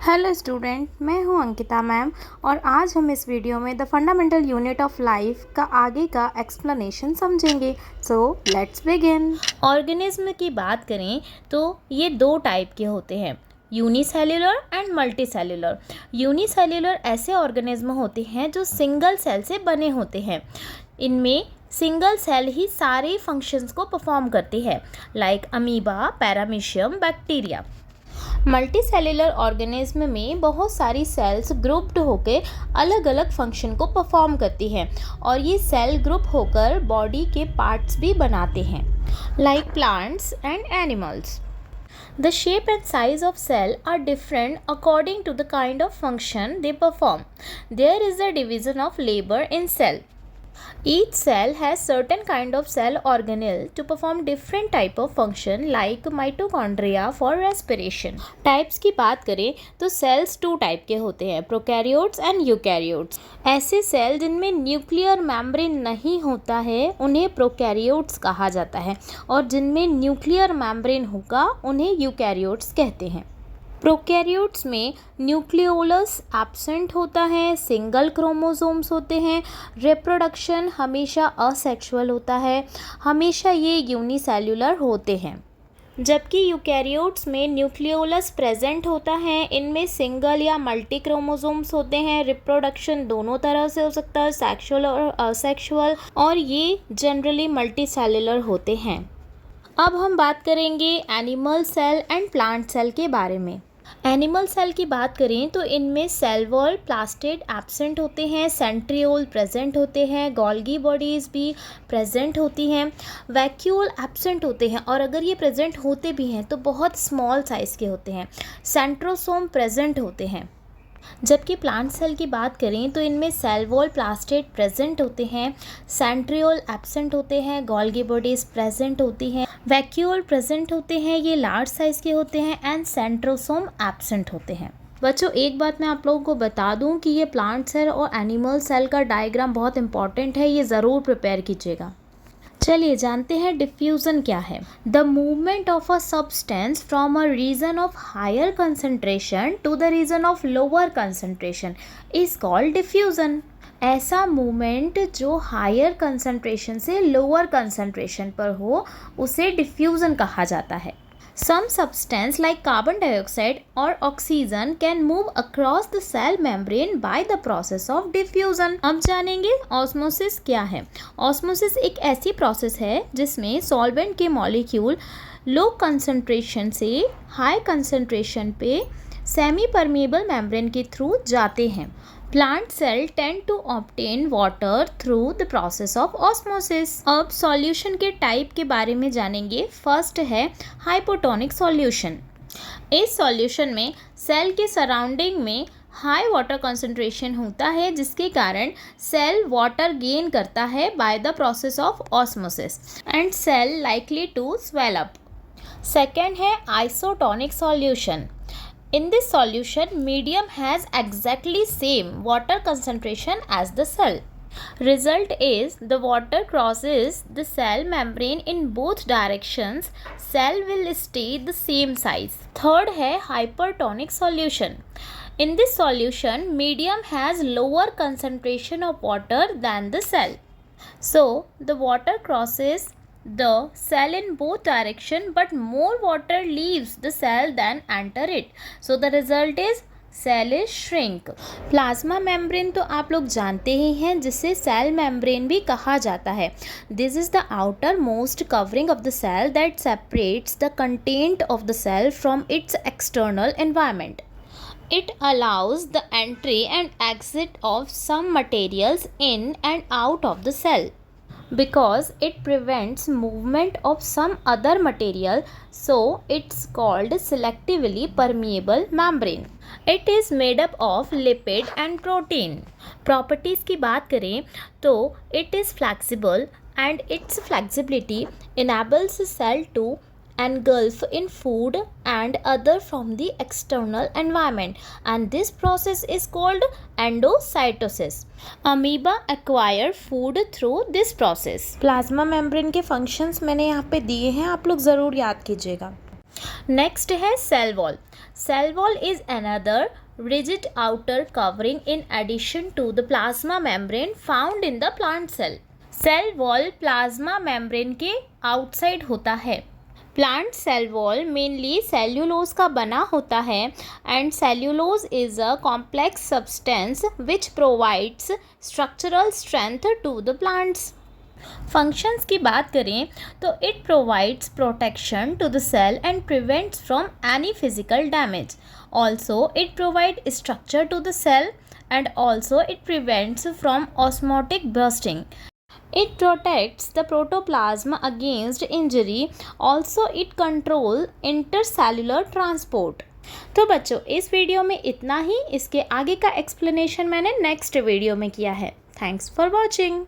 Hello student, मैं हूं Ankita ma'am और आज हम इस वीडियो में the fundamental unit of life का आगे का एक्सप्लेनेशन समझेंगे। So let's begin. ऑर्गेनिज्म की बात करें तो ये दो टाइप के होते हैं, यूनिसेल्युलर एंड मल्टीसेल्युलर। यूनिसेल्युलर ऐसे ऑर्गेनिज्म होते हैं जो सिंगल सेल से बने होते हैं। इनमें सिंगल सेल ही सारे फंक्शंस को परफॉर्म करती है, like amoeba, paramecium, bacteria. Multicellular organism में बहुत सारी सेल्स ग्रुप्ड होकर अलग अलग फंक्शन को परफॉर्म करती हैं और ये सेल ग्रुप होकर बॉडी के पार्ट्स भी बनाते हैं, like plants and animals. The shape and size of cell are different according to the kind of function they perform. There is a division of labor in cell. Each cell has certain kind of cell organelle to perform different type of function like mitochondria for respiration. Types की बात करें तो sales to type के होते हैं, prokaryotes and eukaryotes. ऐसे cell जिनमें nuclear membrane नहीं होता है उन्हें प्रोकैरियोट्स कहा जाता है और जिनमें न्यूक्लियर मेम्ब्रेन होगा उन्हें यूकैरियोट्स कहते हैं. प्रोकैरियोट्स में न्यूक्लियोलस एब्सेंट होता है, सिंगल क्रोमोसोम्स होते हैं, रिप्रोडक्शन हमेशा असेक्सुअल होता है, हमेशा ये यूनिसेल्युलर होते हैं. जबकि यूकैरियोट्स में न्यूक्लियोलस प्रेजेंट होता है, इनमें सिंगल या मल्टी क्रोमोसोम्स होते हैं, रिप्रोडक्शन दोनों तरह से हो सकता है, सेक्सुअल और असेक्सुअल, और ये जनरली मल्टीसेल्युलर होते हैं. अब हम बात करेंगे animal cell and plant cell के बारे में. एनिमल सेल की बात करें तो इनमें सेल वॉल, प्लास्टिड एब्सेंट होते हैं, सेंट्रियोल प्रेजेंट होते हैं, गोल्गी बॉडीज़ भी प्रेजेंट होती हैं, वैक्यूल एब्सेंट होते हैं और अगर ये प्रेजेंट होते भी हैं तो बहुत स्मॉल साइज़ के होते हैं, सेंट्रोसोम प्रेजेंट होते हैं. जबकि प्लांट सेल की बात करें तो इनमें सेल वॉल, प्लास्टिड प्रेजेंट होते हैं, सेंट्रियोल एब्सेंट होते हैं, गोल्गी बॉडीज़ प्रेजेंट होती हैं, वैक्यूल प्रेजेंट होते हैं, ये लार्ज साइज़ के होते हैं, एंड सेंट्रोसोम एब्सेंट होते हैं. बच्चों, एक बात मैं आप लोगों को बता दूं कि ये प्लांट सेल और एनिमल सेल का डायग्राम बहुत इंपॉर्टेंट है, ये ज़रूर प्रिपेयर कीजिएगा. चलिए जानते हैं डिफ्यूज़न क्या है. The movement of a substance from a region of higher concentration to the region of lower concentration is called diffusion. ऐसा मूवमेंट जो हायर कंसंट्रेशन से लोअर कंसंट्रेशन पर हो उसे डिफ्यूज़न कहा जाता है. Some substance like carbon dioxide or oxygen can move across the cell membrane by the process of diffusion. अब जानेंगे ऑस्मोसिस क्या है. ऑस्मोसिस एक ऐसी प्रोसेस है जिसमें सॉल्वेंट के मॉलिक्यूल लो कंसंट्रेशन से हाई कंसंट्रेशन पे सेमी परमेबल मेम्ब्रेन के थ्रू जाते हैं. Plant cell tend to obtain water through the process of osmosis. अब सॉल्यूशन के टाइप के बारे में जानेंगे. फर्स्ट है हाइपोटोनिक सॉल्यूशन. इस सॉल्यूशन में सेल के सराउंडिंग में हाई वाटर कंसंट्रेशन होता है जिसके कारण सेल वाटर गेन करता है by the process of osmosis and cell likely to swell up. Second है isotonic solution. In this solution, medium has exactly same water concentration as the cell. Result is the water crosses the cell membrane in both directions. Cell will stay the same size. Third है hypertonic solution. In this solution, medium has lower concentration of water than the cell. So the water crosses the cell in both direction but more water leaves the cell than enter it, so the result is cell is shrink. Plasma membrane तो आप लोग जानते ही हैं जिसे cell membrane भी कहा जाता है. This is the outermost covering of the cell that separates the content of the cell from its external environment. It allows the entry and exit of some materials in and out of the cell. Because it prevents movement of some other material, so it's called selectively permeable membrane. It is made up of lipid and protein. Properties की बात करें तो it is flexible and its flexibility enables the cell to engulf in food and other from the external environment, and this process is called endocytosis. Amoeba acquire food through this process. Plasma membrane के functions मैंने यहाँ पे दिए हैं, आप लोग ज़रूर याद कीजिएगा. नेक्स्ट है cell wall. Cell wall is another rigid outer covering in addition to the plasma membrane found in the plant cell. Cell wall plasma membrane के आउटसाइड होता है. Plant cell wall mainly cellulose का बना होता है and cellulose is a complex substance which provides structural strength to the plants. Functions की बात करें तो it provides protection to the cell and prevents from any physical damage. Also it provide structure to the cell and also it prevents from osmotic bursting. It protects the protoplasm against injury. Also, it controls intercellular transport. तो बच्चों इस video में इतना ही. इसके आगे का explanation मैंने next video में किया है. Thanks for watching.